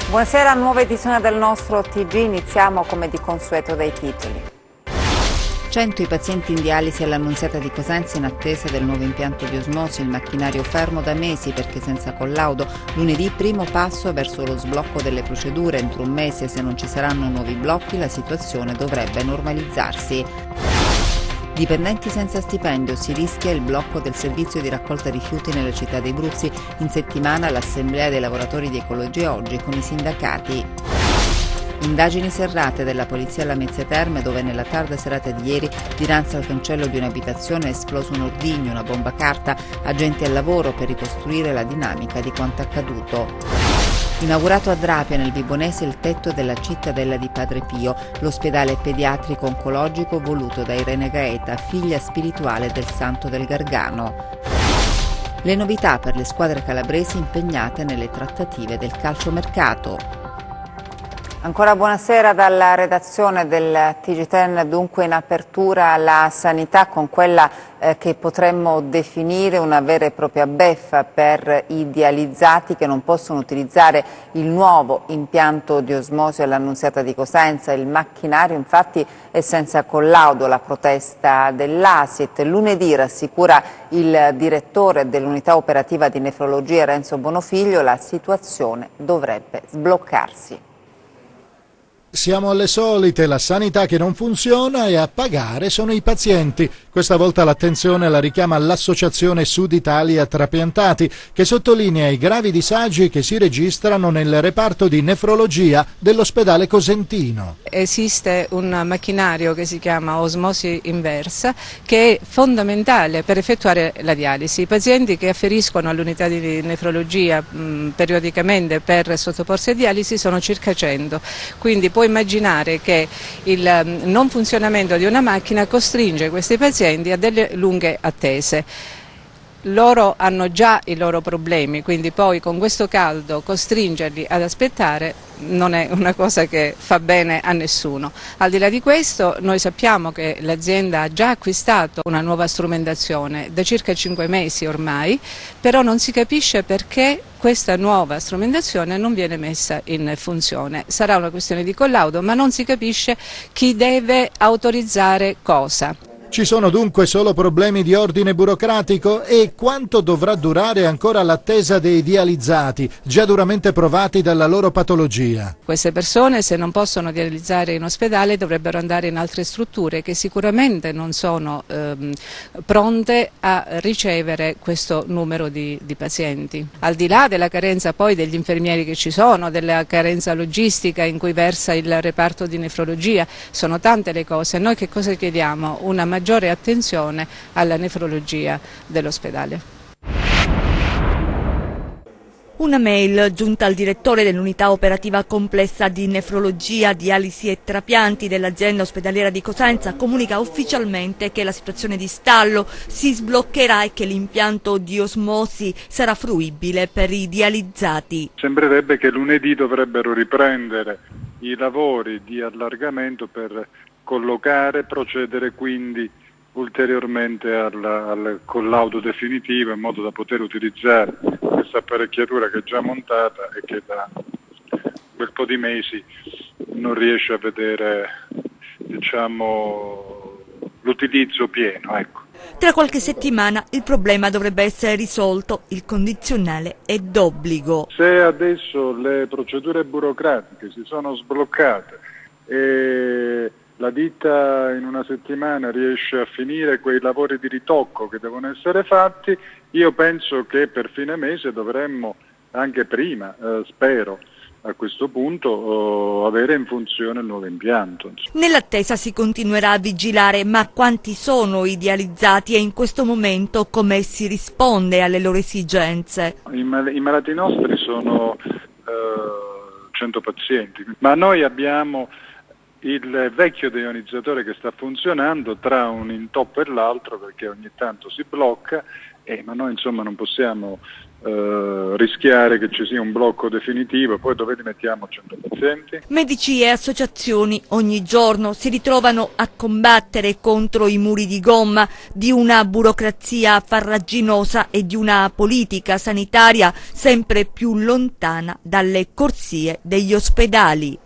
Buonasera, nuova edizione del nostro TG. Iniziamo come di consueto dai titoli. 100 i pazienti in dialisi all'Annunziata di Cosenza in attesa del nuovo impianto di osmosi, il macchinario fermo da mesi perché senza collaudo. Lunedì primo passo verso lo sblocco delle procedure. Entro un mese, se non ci saranno nuovi blocchi, la situazione dovrebbe normalizzarsi. Dipendenti senza stipendio, si rischia il blocco del servizio di raccolta rifiuti nella città dei Bruzzi. In settimana l'assemblea dei lavoratori di Ecologia Oggi con i sindacati. Indagini serrate della polizia alla Mezzia Terme, dove nella tarda serata di ieri dinanzi al cancello di un'abitazione è esploso un ordigno, una bomba carta, agenti al lavoro per ricostruire la dinamica di quanto accaduto. Inaugurato a Drapia nel Vibonese il tetto della cittadella di Padre Pio, l'ospedale pediatrico oncologico voluto da Irene Gaeta, figlia spirituale del Santo del Gargano. Le novità per le squadre calabresi impegnate nelle trattative del calciomercato. Ancora buonasera dalla redazione del TG10, dunque in apertura la sanità con quella che potremmo definire una vera e propria beffa per i dializzati che non possono utilizzare il nuovo impianto di osmosi all'Annunziata di Cosenza. Il macchinario infatti è senza collaudo, la protesta dell'ASIT. Lunedì, rassicura il direttore dell'unità operativa di nefrologia Renzo Bonofiglio, la situazione dovrebbe sbloccarsi. Siamo alle solite, la sanità che non funziona e a pagare sono i pazienti. Questa volta l'attenzione la richiama l'Associazione Sud Italia Trapiantati, che sottolinea i gravi disagi che si registrano nel reparto di nefrologia dell'ospedale cosentino. Esiste un macchinario che si chiama osmosi inversa, che è fondamentale per effettuare la dialisi. I pazienti che afferiscono all'unità di nefrologia periodicamente per sottoporsi a dialisi sono circa 100, quindi può immaginare che il non funzionamento di una macchina costringe questi pazienti a delle lunghe attese. Loro hanno già i loro problemi, quindi poi con questo caldo costringerli ad aspettare non è una cosa che fa bene a nessuno. Al di là di questo, noi sappiamo che l'azienda ha già acquistato una nuova strumentazione da circa 5 mesi ormai, però non si capisce perché questa nuova strumentazione non viene messa in funzione. Sarà una questione di collaudo, ma non si capisce chi deve autorizzare cosa. Ci sono dunque solo problemi di ordine burocratico? E quanto dovrà durare ancora l'attesa dei dializzati, già duramente provati dalla loro patologia? Queste persone, se non possono dializzare in ospedale, dovrebbero andare in altre strutture che sicuramente non sono pronte a ricevere questo numero di pazienti. Al di là della carenza poi degli infermieri che ci sono, della carenza logistica in cui versa il reparto di nefrologia, sono tante le cose. Noi che cosa chiediamo? Una maggiore attenzione alla nefrologia dell'ospedale. Una mail giunta al direttore dell'unità operativa complessa di nefrologia, dialisi e trapianti dell'azienda ospedaliera di Cosenza comunica ufficialmente che la situazione di stallo si sbloccherà e che l'impianto di osmosi sarà fruibile per i dializzati. Sembrerebbe che lunedì dovrebbero riprendere i lavori di allargamento per collocare, procedere quindi ulteriormente al collaudo definitivo in modo da poter utilizzare questa apparecchiatura che è già montata e che da un bel po' di mesi non riesce a vedere, diciamo, l'utilizzo pieno. Ecco. Tra qualche settimana il problema dovrebbe essere risolto, il condizionale è d'obbligo. Se adesso le procedure burocratiche si sono sbloccate e la ditta in una settimana riesce a finire quei lavori di ritocco che devono essere fatti, io penso che per fine mese dovremmo, anche prima, spero, a questo punto avere in funzione il nuovo impianto. Nell'attesa si continuerà a vigilare, ma quanti sono i dializzati e in questo momento come si risponde alle loro esigenze? I malati nostri sono 100 pazienti, ma noi abbiamo il vecchio deionizzatore che sta funzionando tra un intoppo e l'altro perché ogni tanto si blocca, ma noi insomma non possiamo rischiare che ci sia un blocco definitivo. Poi dove li mettiamo 100 pazienti? Medici e associazioni ogni giorno si ritrovano a combattere contro i muri di gomma di una burocrazia farraginosa e di una politica sanitaria sempre più lontana dalle corsie degli ospedali.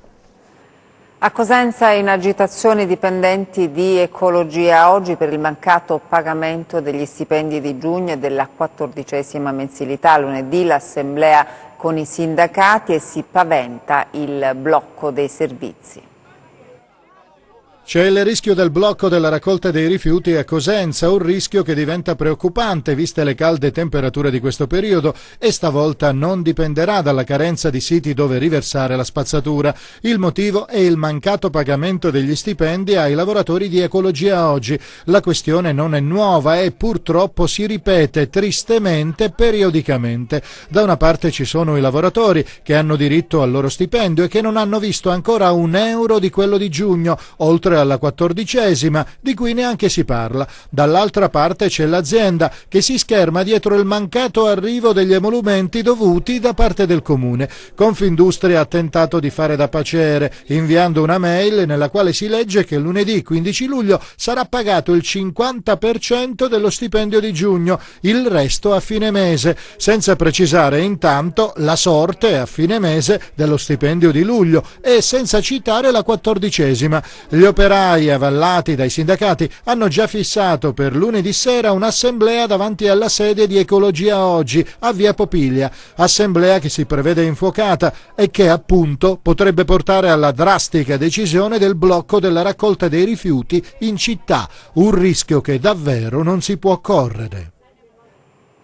A Cosenza in agitazione i dipendenti di Ecologia Oggi per il mancato pagamento degli stipendi di giugno e della 14ª mensilità. Lunedì l'assemblea con i sindacati e si paventa il blocco dei servizi. C'è il rischio del blocco della raccolta dei rifiuti a Cosenza, un rischio che diventa preoccupante viste le calde temperature di questo periodo e stavolta non dipenderà dalla carenza di siti dove riversare la spazzatura. Il motivo è il mancato pagamento degli stipendi ai lavoratori di Ecologia Oggi. La questione non è nuova e purtroppo si ripete tristemente periodicamente. Da una parte ci sono i lavoratori che hanno diritto al loro stipendio e che non hanno visto ancora un euro di quello di giugno, oltre alla 14ª, di cui neanche si parla. Dall'altra parte c'è l'azienda che si scherma dietro il mancato arrivo degli emolumenti dovuti da parte del comune. Confindustria ha tentato di fare da paciere, inviando una mail nella quale si legge che lunedì 15 luglio sarà pagato il 50% dello stipendio di giugno, il resto a fine mese, senza precisare intanto la sorte a fine mese dello stipendio di luglio e senza citare la 14ª. Gli operai avvallati dai sindacati hanno già fissato per lunedì sera un'assemblea davanti alla sede di Ecologia Oggi a Via Popiglia, assemblea che si prevede infuocata e che appunto potrebbe portare alla drastica decisione del blocco della raccolta dei rifiuti in città, un rischio che davvero non si può correre.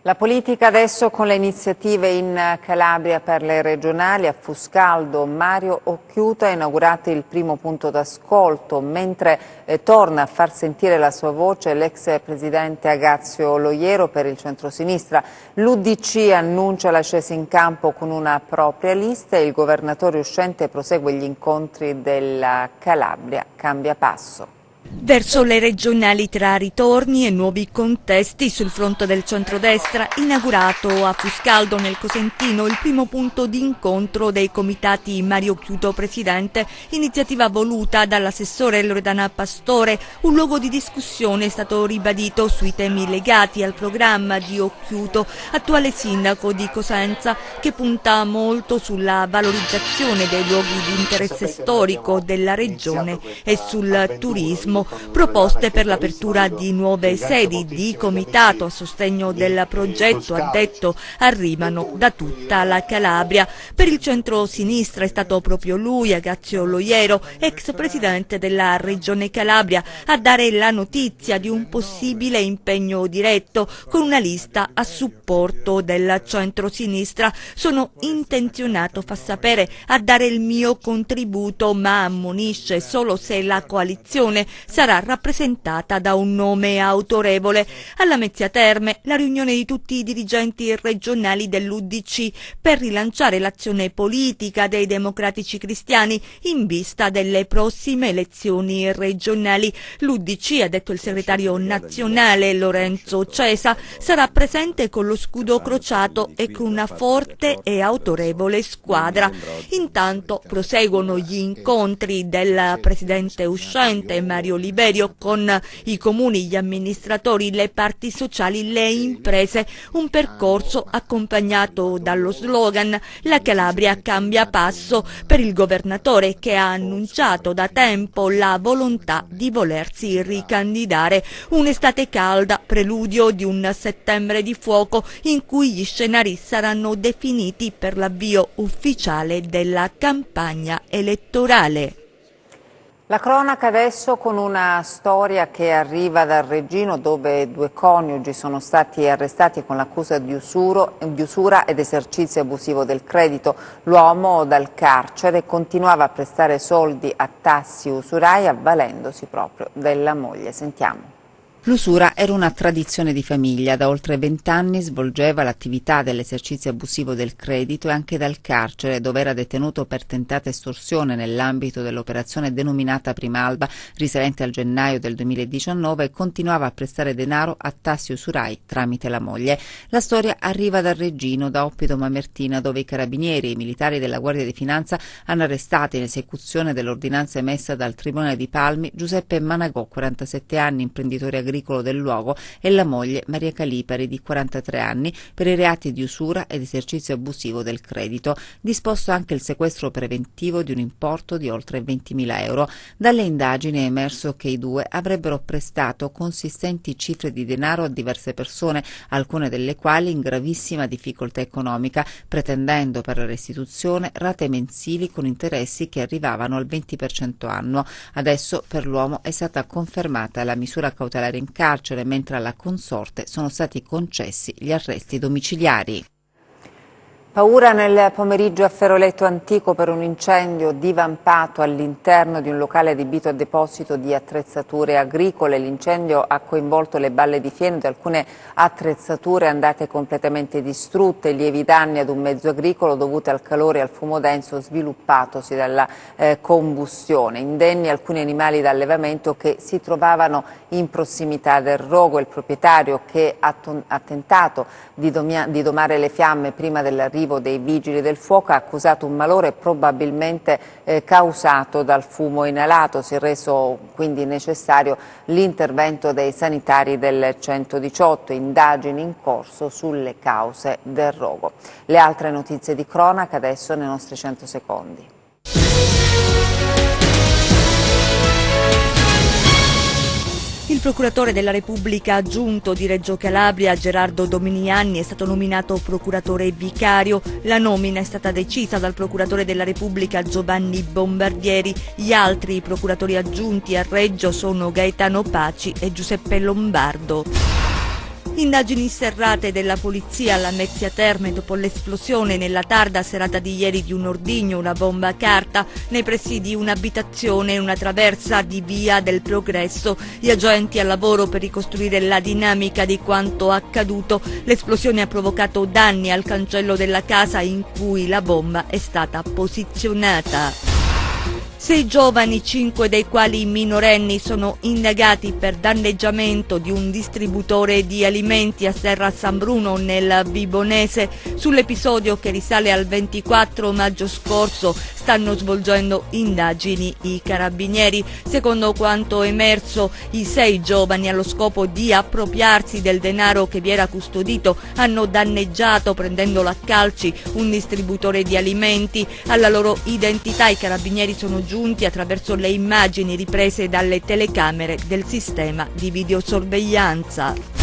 La politica adesso con le iniziative in Calabria per le regionali. A Fuscaldo Mario Occhiuto ha inaugurato il primo punto d'ascolto, mentre torna a far sentire la sua voce l'ex presidente Agazio Loiero per il centrosinistra. L'UDC annuncia la scesa in campo con una propria lista e il governatore uscente prosegue gli incontri della Calabria. Cambia passo. Verso le regionali tra ritorni e nuovi contesti sul fronte del centrodestra, inaugurato a Fuscaldo nel Cosentino il primo punto di incontro dei comitati Mario Occhiuto presidente, iniziativa voluta dall'assessore Loredana Pastore. Un luogo di discussione è stato ribadito sui temi legati al programma di Occhiuto, attuale sindaco di Cosenza, che punta molto sulla valorizzazione dei luoghi di interesse storico della regione e sul turismo. Proposte per l'apertura di nuove sedi di comitato a sostegno del progetto, ha detto, arrivano da tutta la Calabria. Per il centro-sinistra è stato proprio lui, Agazio Loiero, ex presidente della Regione Calabria, a dare la notizia di un possibile impegno diretto con una lista a supporto del centro-sinistra. Sono intenzionato, fa sapere, a dare il mio contributo, ma ammonisce solo se la coalizione sarà rappresentata da un nome autorevole. Alla Mezzia Terme la riunione di tutti i dirigenti regionali dell'UDC per rilanciare l'azione politica dei democratici cristiani in vista delle prossime elezioni regionali. L'UDC, ha detto il segretario nazionale Lorenzo Cesa, sarà presente con lo scudo crociato e con una forte e autorevole squadra. Intanto proseguono gli incontri del presidente uscente Mario Liberio con i comuni, gli amministratori, le parti sociali, le imprese, un percorso accompagnato dallo slogan "La Calabria cambia passo" per il governatore, che ha annunciato da tempo la volontà di volersi ricandidare. Un'estate calda, preludio di un settembre di fuoco in cui gli scenari saranno definiti per l'avvio ufficiale della campagna elettorale. La cronaca adesso con una storia che arriva dal Reggino, dove 2 coniugi sono stati arrestati con l'accusa di usura ed esercizio abusivo del credito. L'uomo dal carcere continuava a prestare soldi a tassi usurai avvalendosi proprio della moglie. Sentiamo. L'usura era una tradizione di famiglia. Da oltre 20 anni svolgeva l'attività dell'esercizio abusivo del credito e anche dal carcere, dove era detenuto per tentata estorsione nell'ambito dell'operazione denominata Primalba, risalente al gennaio del 2019, e continuava a prestare denaro a tassi usurai tramite la moglie. La storia arriva dal Reggino, da Oppido Mamertina, dove i carabinieri e i militari della Guardia di Finanza hanno arrestato in esecuzione dell'ordinanza emessa dal Tribunale di Palmi Giuseppe Managò, 47 anni, imprenditore agricolo del luogo, e la moglie Maria Calipari, di 43 anni, per i reati di usura ed esercizio abusivo del credito. Disposto anche il sequestro preventivo di un importo di oltre 20.000 euro. Dalle indagini è emerso che i due avrebbero prestato consistenti cifre di denaro a diverse persone, alcune delle quali in gravissima difficoltà economica, pretendendo per la restituzione rate mensili con interessi che arrivavano al 20% annuo. Adesso per l'uomo è stata confermata la misura cautelare in carcere, mentre alla consorte sono stati concessi gli arresti domiciliari. Paura nel pomeriggio a Feroleto Antico per un incendio divampato all'interno di un locale adibito a deposito di attrezzature agricole. L'incendio ha coinvolto le balle di fieno ed alcune attrezzature andate completamente distrutte, lievi danni ad un mezzo agricolo dovuti al calore e al fumo denso sviluppatosi dalla combustione. Indenni alcuni animali d'allevamento che si trovavano in prossimità del rogo. Il proprietario, che ha tentato di domare le fiamme prima dell'arrivo dei vigili del fuoco, ha accusato un malore probabilmente causato dal fumo inalato. Si è reso quindi necessario l'intervento dei sanitari del 118, indagini in corso sulle cause del rogo. Le altre notizie di cronaca adesso nei nostri 100 secondi. Il procuratore della Repubblica aggiunto di Reggio Calabria, Gerardo Dominiani, è stato nominato procuratore vicario. La nomina è stata decisa dal procuratore della Repubblica Giovanni Bombardieri. Gli altri procuratori aggiunti a Reggio sono Gaetano Paci e Giuseppe Lombardo. Indagini serrate della polizia alla Mezzia Terme dopo l'esplosione nella tarda serata di ieri di un ordigno, una bomba a carta, nei pressi di un'abitazione in una traversa di Via del Progresso. Gli agenti al lavoro per ricostruire la dinamica di quanto accaduto. L'esplosione ha provocato danni al cancello della casa in cui la bomba è stata posizionata. 6 giovani, 5 dei quali minorenni, sono indagati per danneggiamento di un distributore di alimenti a Serra San Bruno nel Vibonese. Sull'episodio, che risale al 24 maggio scorso, stanno svolgendo indagini i carabinieri. Secondo quanto emerso, i 6 giovani, allo scopo di appropriarsi del denaro che vi era custodito, hanno danneggiato, prendendolo a calci, un distributore di alimenti. Alla loro identità i carabinieri sono giunti attraverso le immagini riprese dalle telecamere del sistema di videosorveglianza.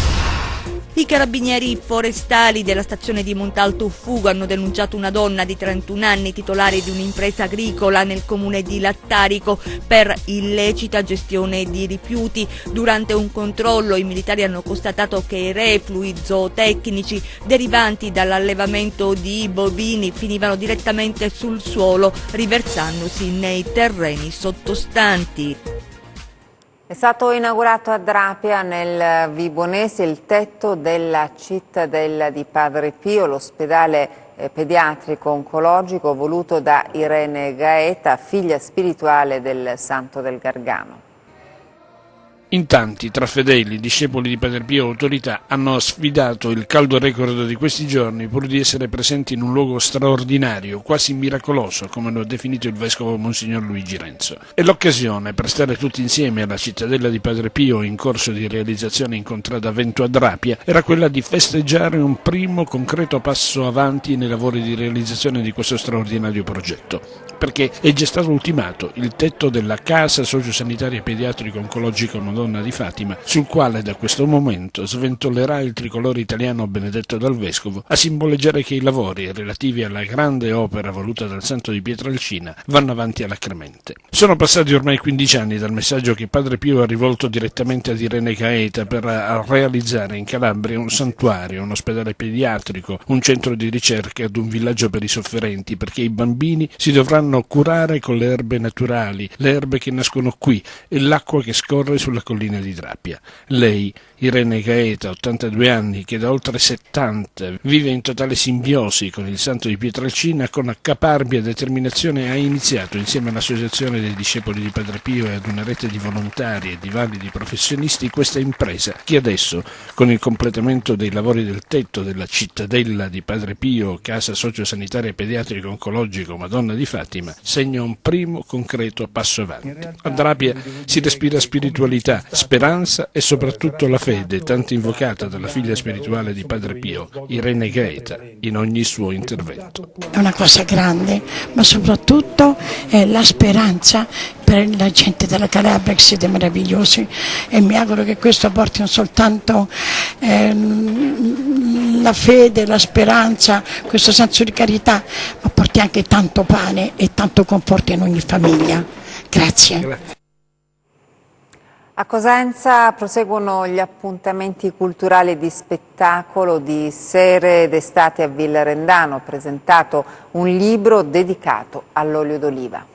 I carabinieri forestali della stazione di Montalto Uffugo hanno denunciato una donna di 31 anni, titolare di un'impresa agricola nel comune di Lattarico, per illecita gestione di rifiuti. Durante un controllo i militari hanno constatato che i reflui zootecnici derivanti dall'allevamento di bovini finivano direttamente sul suolo, riversandosi nei terreni sottostanti. È stato inaugurato a Drapia, nel Vibonese, il tetto della cittadella di Padre Pio, l'ospedale pediatrico oncologico voluto da Irene Gaeta, figlia spirituale del Santo del Gargano. In tanti, tra fedeli, discepoli di Padre Pio e autorità, hanno sfidato il caldo record di questi giorni pur di essere presenti in un luogo straordinario, quasi miracoloso, come lo ha definito il vescovo Monsignor Luigi Renzo. E l'occasione per stare tutti insieme alla cittadella di Padre Pio, in corso di realizzazione in contrada Vento a Drapia, era quella di festeggiare un primo concreto passo avanti nei lavori di realizzazione di questo straordinario progetto, perché è già stato ultimato il tetto della Casa Sociosanitaria Pediatrico Oncologica Madonna di Fatima, sul quale da questo momento sventolerà il tricolore italiano benedetto dal Vescovo, a simboleggiare che i lavori relativi alla grande opera voluta dal Santo di Pietrelcina vanno avanti alacremente. Sono passati ormai 15 anni dal messaggio che Padre Pio ha rivolto direttamente ad Irene Gaeta per realizzare in Calabria un santuario, un ospedale pediatrico, un centro di ricerca ed un villaggio per i sofferenti, perché i bambini si dovranno curare con le erbe naturali, le erbe che nascono qui e l'acqua che scorre sulla collina di Trappia. Lei, Irene Gaeta, 82 anni, che da oltre 70 vive in totale simbiosi con il santo di Pietrelcina, con caparbia determinazione ha iniziato, insieme all'Associazione dei Discepoli di Padre Pio e ad una rete di volontari e di validi professionisti, questa impresa che adesso, con il completamento dei lavori del tetto della cittadella di Padre Pio, casa sociosanitaria pediatrico oncologico Madonna di Fatima, segna un primo concreto passo avanti. A Trappia si respira spiritualità, speranza e soprattutto la fede, tanto invocata dalla figlia spirituale di Padre Pio, Irene Gaeta, in ogni suo intervento. È una cosa grande, ma soprattutto è la speranza per la gente della Calabria, che siete meravigliosi, e mi auguro che questo porti non soltanto la fede, la speranza, questo senso di carità, ma porti anche tanto pane e tanto conforto in ogni famiglia. Grazie. A Cosenza proseguono gli appuntamenti culturali di spettacolo di Sere d'estate a Villa Rendano, presentato un libro dedicato all'olio d'oliva.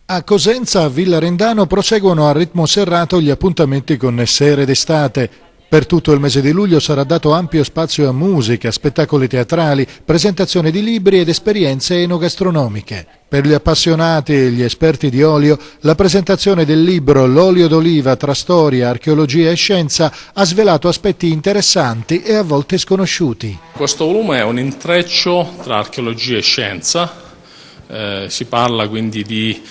A Cosenza, a Villa Rendano, proseguono a ritmo serrato gli appuntamenti con Sere d'estate. Per tutto il mese di luglio sarà dato ampio spazio a musica, spettacoli teatrali, presentazioni di libri ed esperienze enogastronomiche. Per gli appassionati e gli esperti di olio, la presentazione del libro L'olio d'oliva tra storia, archeologia e scienza ha svelato aspetti interessanti e a volte sconosciuti. Questo volume è un intreccio tra archeologia e scienza. Si parla quindi di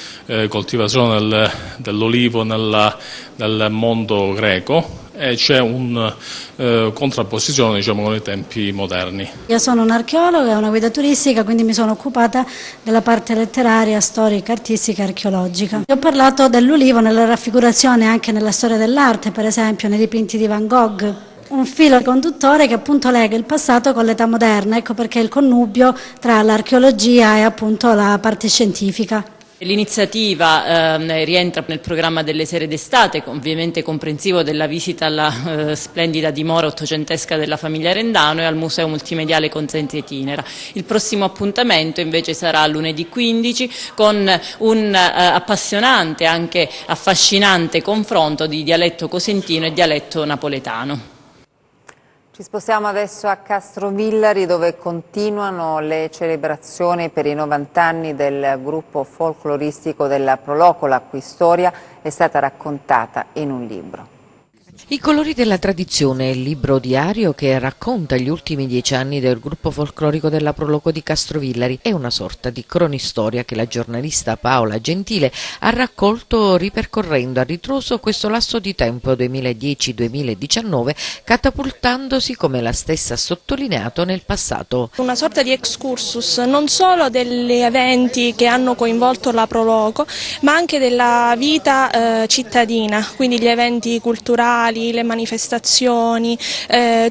coltivazione dell'olivo nel mondo greco e c'è una contrapposizione con i tempi moderni. Io sono un'archeologa e una guida turistica, quindi mi sono occupata della parte letteraria, storica, artistica e archeologica. Ho parlato dell'olivo nella raffigurazione anche nella storia dell'arte, per esempio nei dipinti di Van Gogh. Un filo conduttore che appunto lega il passato con l'età moderna, ecco perché il connubio tra l'archeologia e appunto la parte scientifica. L'iniziativa rientra nel programma delle Sere d'estate, ovviamente comprensivo della visita alla splendida dimora ottocentesca della famiglia Rendano e al Museo Multimediale Cosenza Itinera. Il prossimo appuntamento invece sarà lunedì 15 con un appassionante, anche affascinante confronto di dialetto cosentino e dialetto napoletano. Ci spostiamo adesso a Castrovillari, dove continuano le celebrazioni per i 90 anni del gruppo folcloristico della Proloco, la cui storia è stata raccontata in un libro. I colori della tradizione è il libro diario che racconta gli ultimi 10 anni del gruppo folclorico della Proloco di Castrovillari. È una sorta di cronistoria che la giornalista Paola Gentile ha raccolto ripercorrendo a ritroso questo lasso di tempo 2010-2019, catapultandosi, come la stessa ha sottolineato, nel passato. Una sorta di excursus non solo degli eventi che hanno coinvolto la Proloco, ma anche della vita cittadina, quindi gli eventi culturali, le manifestazioni,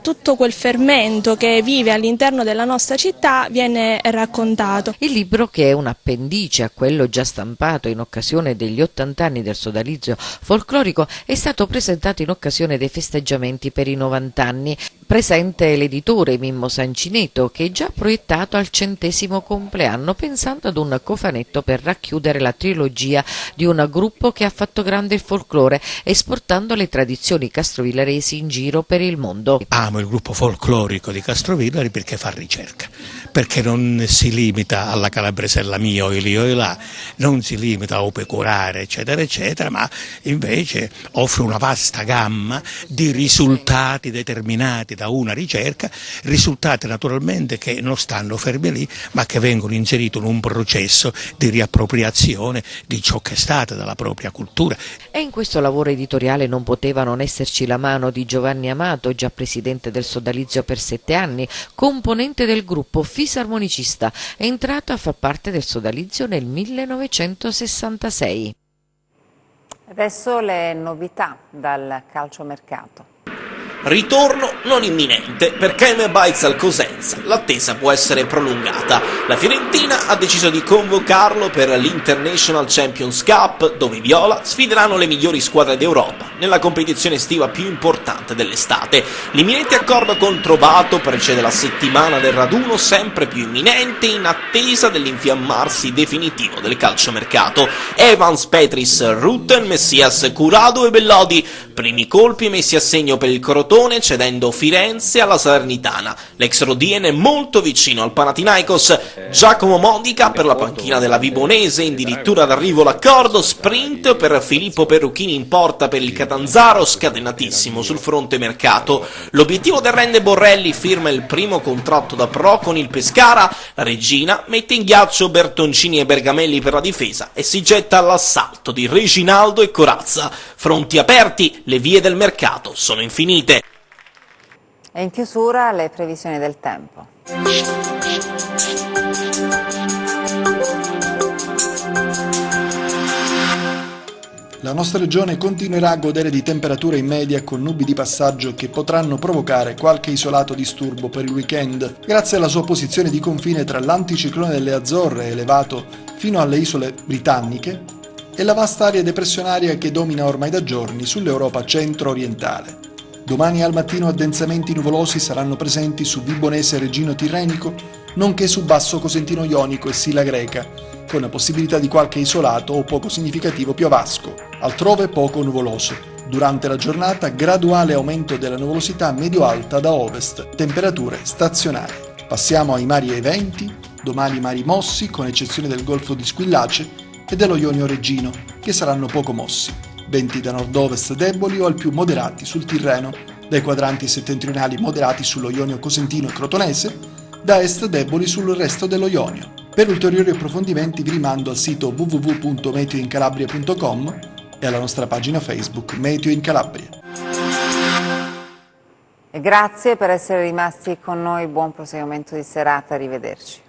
tutto quel fermento che vive all'interno della nostra città viene raccontato. Il libro, che è un appendice a quello già stampato in occasione degli 80 anni del sodalizio folclorico, è stato presentato in occasione dei festeggiamenti per i 90 anni. Presente l'editore Mimmo Sancineto, che è già proiettato al 100° compleanno, pensando ad un cofanetto per racchiudere la trilogia di un gruppo che ha fatto grande il folklore, esportando le tradizioni castrovillaresi in giro per il mondo. Amo il gruppo folclorico di Castrovillari perché fa ricerca, perché non si limita alla calabresella mio e lì o là, non si limita a pecorare eccetera eccetera, ma invece offre una vasta gamma di risultati determinati da una ricerca, risultati naturalmente che non stanno fermi lì, ma che vengono inseriti in un processo di riappropriazione di ciò che è stata dalla propria cultura. E in questo lavoro editoriale non poteva non esserci la mano di Giovanni Amato, già presidente del sodalizio per 7 anni, componente del gruppo fisarmonicista, è entrato a far parte del sodalizio nel 1966. Adesso le novità dal calciomercato. Ritorno non imminente per KM Bites al Cosenza, l'attesa può essere prolungata. La Fiorentina ha deciso di convocarlo per l'International Champions Cup, dove i viola sfideranno le migliori squadre d'Europa. nella competizione estiva più importante dell'estate. L'imminente accordo con Trovato precede la settimana del raduno sempre più imminente in attesa dell'infiammarsi definitivo del calciomercato. Evans, Petris, Rutten, Messias, Curado e Bellodi, primi colpi messi a segno per il Crotone cedendo Firenze alla Salernitana. L'ex Rodien è molto vicino al Panathinaikos. Giacomo Modica per la panchina della Vibonese, addirittura d'arrivo l'accordo. Sprint per Filippo Perruchini in porta per il Catanzaro, scatenatissimo sul fronte mercato. L'obiettivo del Rende Borrelli firma il primo contratto da pro con il Pescara. La Regina mette in ghiaccio Bertoncini e Bergamelli per la difesa e si getta all'assalto di Reginaldo e Corazza. Fronti aperti, le vie del mercato sono infinite. E in chiusura le previsioni del tempo. La nostra regione continuerà a godere di temperature in media con nubi di passaggio che potranno provocare qualche isolato disturbo per il weekend, grazie alla sua posizione di confine tra l'anticiclone delle Azzorre elevato fino alle isole britanniche e la vasta area depressionaria che domina ormai da giorni sull'Europa centro-orientale. Domani al mattino addensamenti nuvolosi saranno presenti su Vibonese e Regino Tirrenico, nonché su Basso Cosentino Ionico e Sila Greca, con la possibilità di qualche isolato o poco significativo piovasco, altrove poco nuvoloso. Durante la giornata graduale aumento della nuvolosità medio-alta da ovest, temperature stazionarie. Passiamo ai mari e ai venti, domani mari mossi con eccezione del Golfo di Squillace e dello Ionio Reggino, che saranno poco mossi. Venti da nord-ovest deboli o al più moderati sul Tirreno, dai quadranti settentrionali moderati sullo Ionio Cosentino e Crotonese, da est deboli sul resto dello Ionio. Per ulteriori approfondimenti vi rimando al sito www.meteoincalabria.com e alla nostra pagina Facebook Meteo in Calabria. E grazie per essere rimasti con noi, buon proseguimento di serata, arrivederci.